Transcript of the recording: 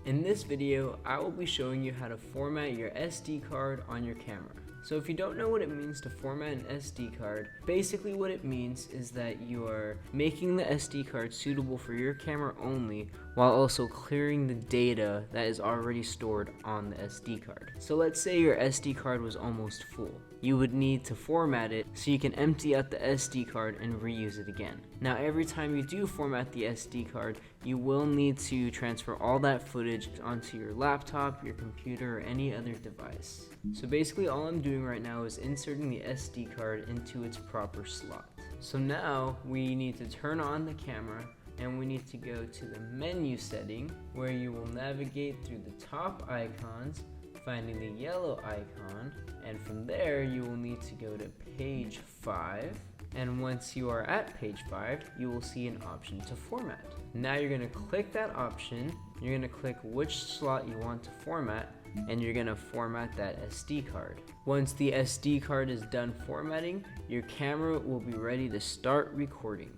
In this video, I will be showing you how to format your SD card on your camera. So if you don't know what it means to format an SD card, basically what it means is that you are making the SD card suitable for your camera only while also clearing the data that is already stored on the SD card. So let's say your SD card was almost full. You would need to format it so you can empty out the SD card and reuse it again. Now every time you do format the SD card, you will need to transfer all that footage onto your laptop, your computer, or any other device. So basically all I'm doing right now is inserting the SD card into its proper slot. So now we need to turn on the camera and we need to go to the menu setting where you will navigate through the top icons, finding the yellow icon, and from there you will need to go to page 5. And once you are at page 5, you will see an option to format. Now you're going to click that option, you're going to click which slot you want to format, and you're going to format that SD card. Once the SD card is done formatting, your camera will be ready to start recording.